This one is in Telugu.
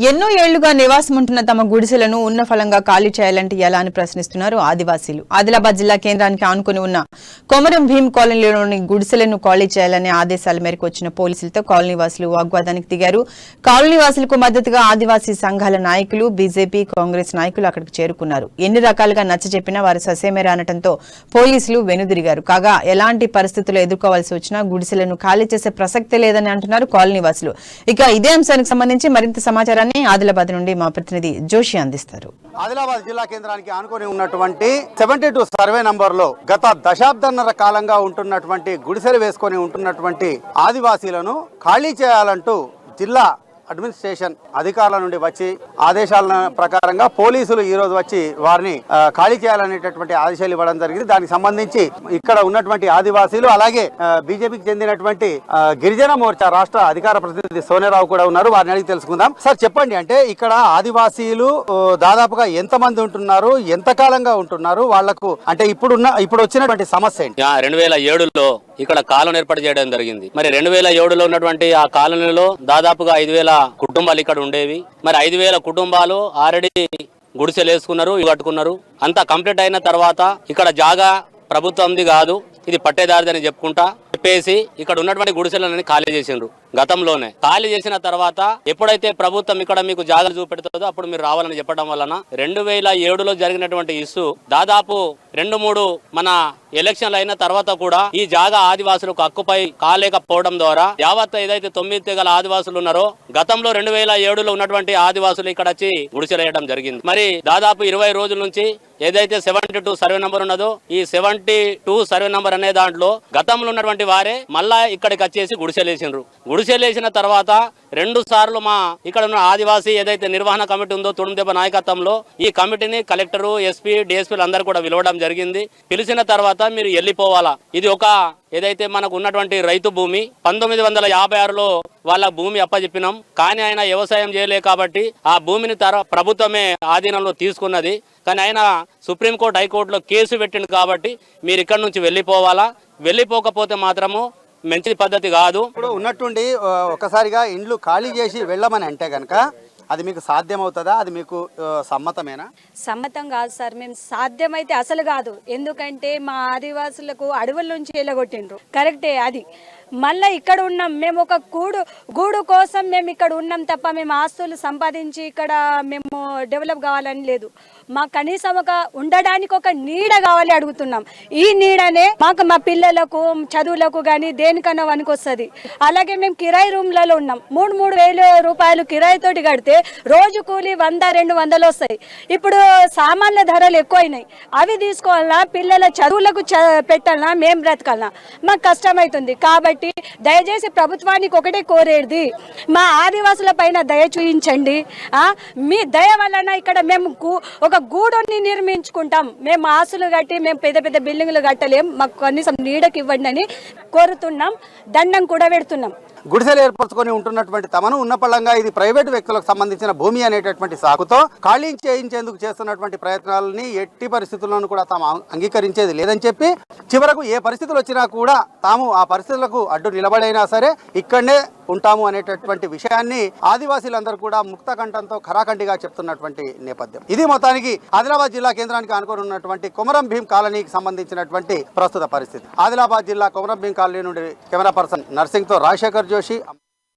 ఎన్నో ఏళ్లుగా నివాసముంటున్న తమ గుడిసెలను ఉన్న ఫలంగా ఖాళీ చేయాలంటే ఎలా అని ప్రశ్నిస్తున్నారు ఆదివాసీలు. ఆదిలాబాద్ జిల్లా కేంద్రానికి ఆనుకుని ఉన్న కొమరం భీం కాలనీలోని గుడిసెలను ఖాళీ చేయాలనే ఆదేశాల మేరకు వచ్చిన పోలీసులతో కాలనీవాసులు వాగ్వాదానికి దిగారు. కాలనీవాసులకు మద్దతుగా ఆదివాసీ సంఘాల నాయకులు, బీజేపీ, కాంగ్రెస్ నాయకులు అక్కడికి చేరుకున్నారు. ఎన్ని రకాలుగా నచ్చజెప్పినా వారు ససేమేరా అనటంతో పోలీసులు వెనుదిరిగారు. కాగా ఎలాంటి పరిస్థితులు ఎదుర్కోవాల్సి వచ్చినా గుడిసెలను ఖాళీ చేసే ప్రసక్తే లేదని అంటున్నారు కాలనీవాసులు. ఇక ఇదే అంశానికి సంబంధించి మరింత సమాచారాన్ని ఆదిలాబాద్ నుండి మా ప్రతినిధి జోషి అందిస్తారు. ఆదిలాబాద్ జిల్లా కేంద్రానికి ఆనుకొని ఉన్నటువంటి 72 సర్వే నంబర్లో గత దశాబ్దన్నర కాలంగా ఉంటున్నటువంటి గుడిసెలు వేసుకొని ఉంటున్నటువంటి ఆదివాసీలను ఖాళీ చేయాలంటూ జిల్లా అడ్మినిస్ట్రేషన్ అధికారుల నుండి వచ్చి ఆదేశాల ప్రకారంగా పోలీసులు ఈ రోజు వచ్చి వారిని ఖాళీ చేయాలనేటటువంటి ఆదేశాలు ఇవ్వడం జరిగింది. దానికి సంబంధించి ఇక్కడ ఉన్నటువంటి ఆదివాసీలు అలాగే బీజేపీకి చెందినటువంటి గిరిజన మోర్చా రాష్ట్ర అధికార ప్రతినిధి సోనేరావు కూడా ఉన్నారు. వారిని అడిగి తెలుసుకుందాం. సార్ చెప్పండి, అంటే ఇక్కడ ఆదివాసీలు దాదాపుగా ఎంత మంది ఉంటున్నారు, ఎంత కాలంగా ఉంటున్నారు, వాళ్లకు అంటే ఇప్పుడు వచ్చినటువంటి సమస్య ఏంటి? 2007లో ఇక్కడ కాలనీ ఏర్పాటు చేయడం జరిగింది. మరి 2007లో ఉన్నటువంటి ఆ కాలనీలో దాదాపుగా 5000 కుటుంబాలు ఇక్కడ ఉండేవి. మరి 5000 కుటుంబాలు ఆల్రెడీ గుడిసెలు వేసుకున్నారు, కట్టుకున్నారు. అంతా కంప్లీట్ అయిన తర్వాత ఇక్కడ జాగా ప్రభుత్వంది కాదు, ఇది పట్టేదారిదని చెప్పుకుంటా చెప్పేసి ఇక్కడ ఉన్నటువంటి గుడిసెలని ఖాళీ చేసిండ్రు. గతంలోనే ఖాళీ చేసిన తర్వాత ఎప్పుడైతే ప్రభుత్వం ఇక్కడ మీకు జాగాలు చూపెడుతుందో అప్పుడు మీరు రావాలని చెప్పడం వలన 2007లో జరిగినటువంటి ఇష్యూ దాదాపు 2-3 మన ఎలక్షన్లు అయిన తర్వాత కూడా ఈ జాగా ఆదివాసులకు హక్కుపై కాలేకపోవడం ద్వారా యావత్ ఏదైతే 9 తెగల ఆదివాసులు ఉన్నారో గతంలో 2007లో ఉన్నటువంటి ఆదివాసులు ఇక్కడ వచ్చి గుడిసెలేయడం జరిగింది. మరి దాదాపు 20 రోజుల నుంచి ఏదైతే 72 సర్వే నంబర్ ఉన్నదో ఈ 72 సర్వే నంబర్ అనే దాంట్లో గతంలో ఉన్నటువంటి వారే మళ్ళా ఇక్కడికి వచ్చేసి గుడిసెలేసిండ్రు. గుడిసెలేసిన తర్వాత 2 సార్లు మా ఇక్కడ ఉన్న ఆదివాసీ ఏదైతే నిర్వహణ కమిటీ ఉందో తుడుందెబ్బ నాయకత్వంలో ఈ కమిటీని కలెక్టరు, ఎస్పీ, డిఎస్పీలు అందరూ కూడా పిలవడం జరిగింది. పిలిచిన తర్వాత మీరు వెళ్ళిపోవాలా, ఇది ఒక ఏదైతే మనకు ఉన్నటువంటి రైతు భూమి 1956లో వాళ్ళ భూమి అప్పచెప్పినాం. కానీ ఆయన వ్యవసాయం చేయలే కాబట్టి ఆ భూమిని ప్రభుత్వమే ఆధీనంలో తీసుకున్నది. కానీ ఆయన సుప్రీంకోర్టు, హైకోర్టులో కేసు పెట్టింది కాబట్టి మీరు ఇక్కడ నుంచి వెళ్ళిపోవాలా, వెళ్ళిపోకపోతే మాత్రము మంచి పద్ధతి కాదు. ఇప్పుడు ఉన్నట్టుండి ఒకసారిగా ఇండ్లు ఖాళీ చేసి వెళ్ళమని అంటే కనుక అది మీకు సాధ్యమవుతుందా? అది మీకు సమ్మతమేనా? సమ్మతం కాదు సార్, మేము సాధ్యమైతే అసలు కాదు. ఎందుకంటే మా ఆదివాసులకు అడవుల నుంచి వెళ్ళగొట్టిండ్రు, కరెక్టే. అది మళ్ళీ ఇక్కడ ఉన్నాం మేము, ఒక గూడు కోసం మేము ఇక్కడ ఉన్నాం తప్ప మేము ఆస్తులు సంపాదించి ఇక్కడ మేము డెవలప్ కావాలని లేదు. మాకు కనీసం ఒక ఉండడానికి ఒక నీడ కావాలి అడుగుతున్నాం. ఈ నీడనే మాకు మా పిల్లలకు చదువులకు కానీ దేనికన్నా వనికొస్తుంది. అలాగే మేము కిరాయి రూమ్లలో ఉన్నాం. 3,000 రూపాయలు కిరాయితోటి కడితే రోజు కూలి 100-200 వస్తాయి. ఇప్పుడు సామాన్ల ధరలు ఎక్కువైనాయి. అవి తీసుకోవాలన్నా, పిల్లల చదువులకు పెట్టాలన్నా, మేము బ్రతకాలన్నా మాకు కష్టమవుతుంది. కాబట్టి దయచేసి ప్రభుత్వానికి ఒకటే కోరేది, మా ఆదివాసుల పైన దయ చూయించండి. మీ దయ వలన ఇక్కడ మేము ఒక గూడుని నిర్మించుకుంటాం. మేము ఆస్తులు కట్టి మేము పెద్ద పెద్ద బిల్డింగ్లు కట్టలేం, మాకు కనీసం నీడకి ఇవ్వండి అని కోరుతున్నాం. దండం కూడా పెడుతున్నాం. గుడిసెలు ఏర్పరచుకొని ఉంటున్నటువంటి తమను ఉన్న పళ్ళంగా ఇది ప్రైవేటు వ్యక్తులకు సంబంధించిన భూమి అనేటటువంటి సాకుతో ఖాళీ చేయించేందుకు చేస్తున్నటువంటి ప్రయత్నాలని ఎట్టి పరిస్థితుల్లోనూ కూడా తాము అంగీకరించేది లేదని చెప్పి చివరకు ఏ పరిస్థితులు వచ్చినా కూడా తాము ఆ పరిస్థితులకు అడ్డు నిలబడైనా సరే ఇక్కడనే ఉంటాము అనేటటువంటి విషయాన్ని ఆదివాసీలందరూ కూడా ముక్త కంఠంతో ఖరాఖండిగా చెప్తున్నటువంటి నేపథ్యం. ఇది మొత్తానికి ఆదిలాబాద్ జిల్లా కేంద్రానికి ఆనుకొని ఉన్నటువంటి కొమరం భీం కాలనీకి సంబంధించినటువంటి ప్రస్తుత పరిస్థితి. ఆదిలాబాద్ జిల్లా కొమరం భీం కాలనీ నుండి కెమెరా పర్సన్ నర్సింగ్తో రాజశేఖర్ జోషి.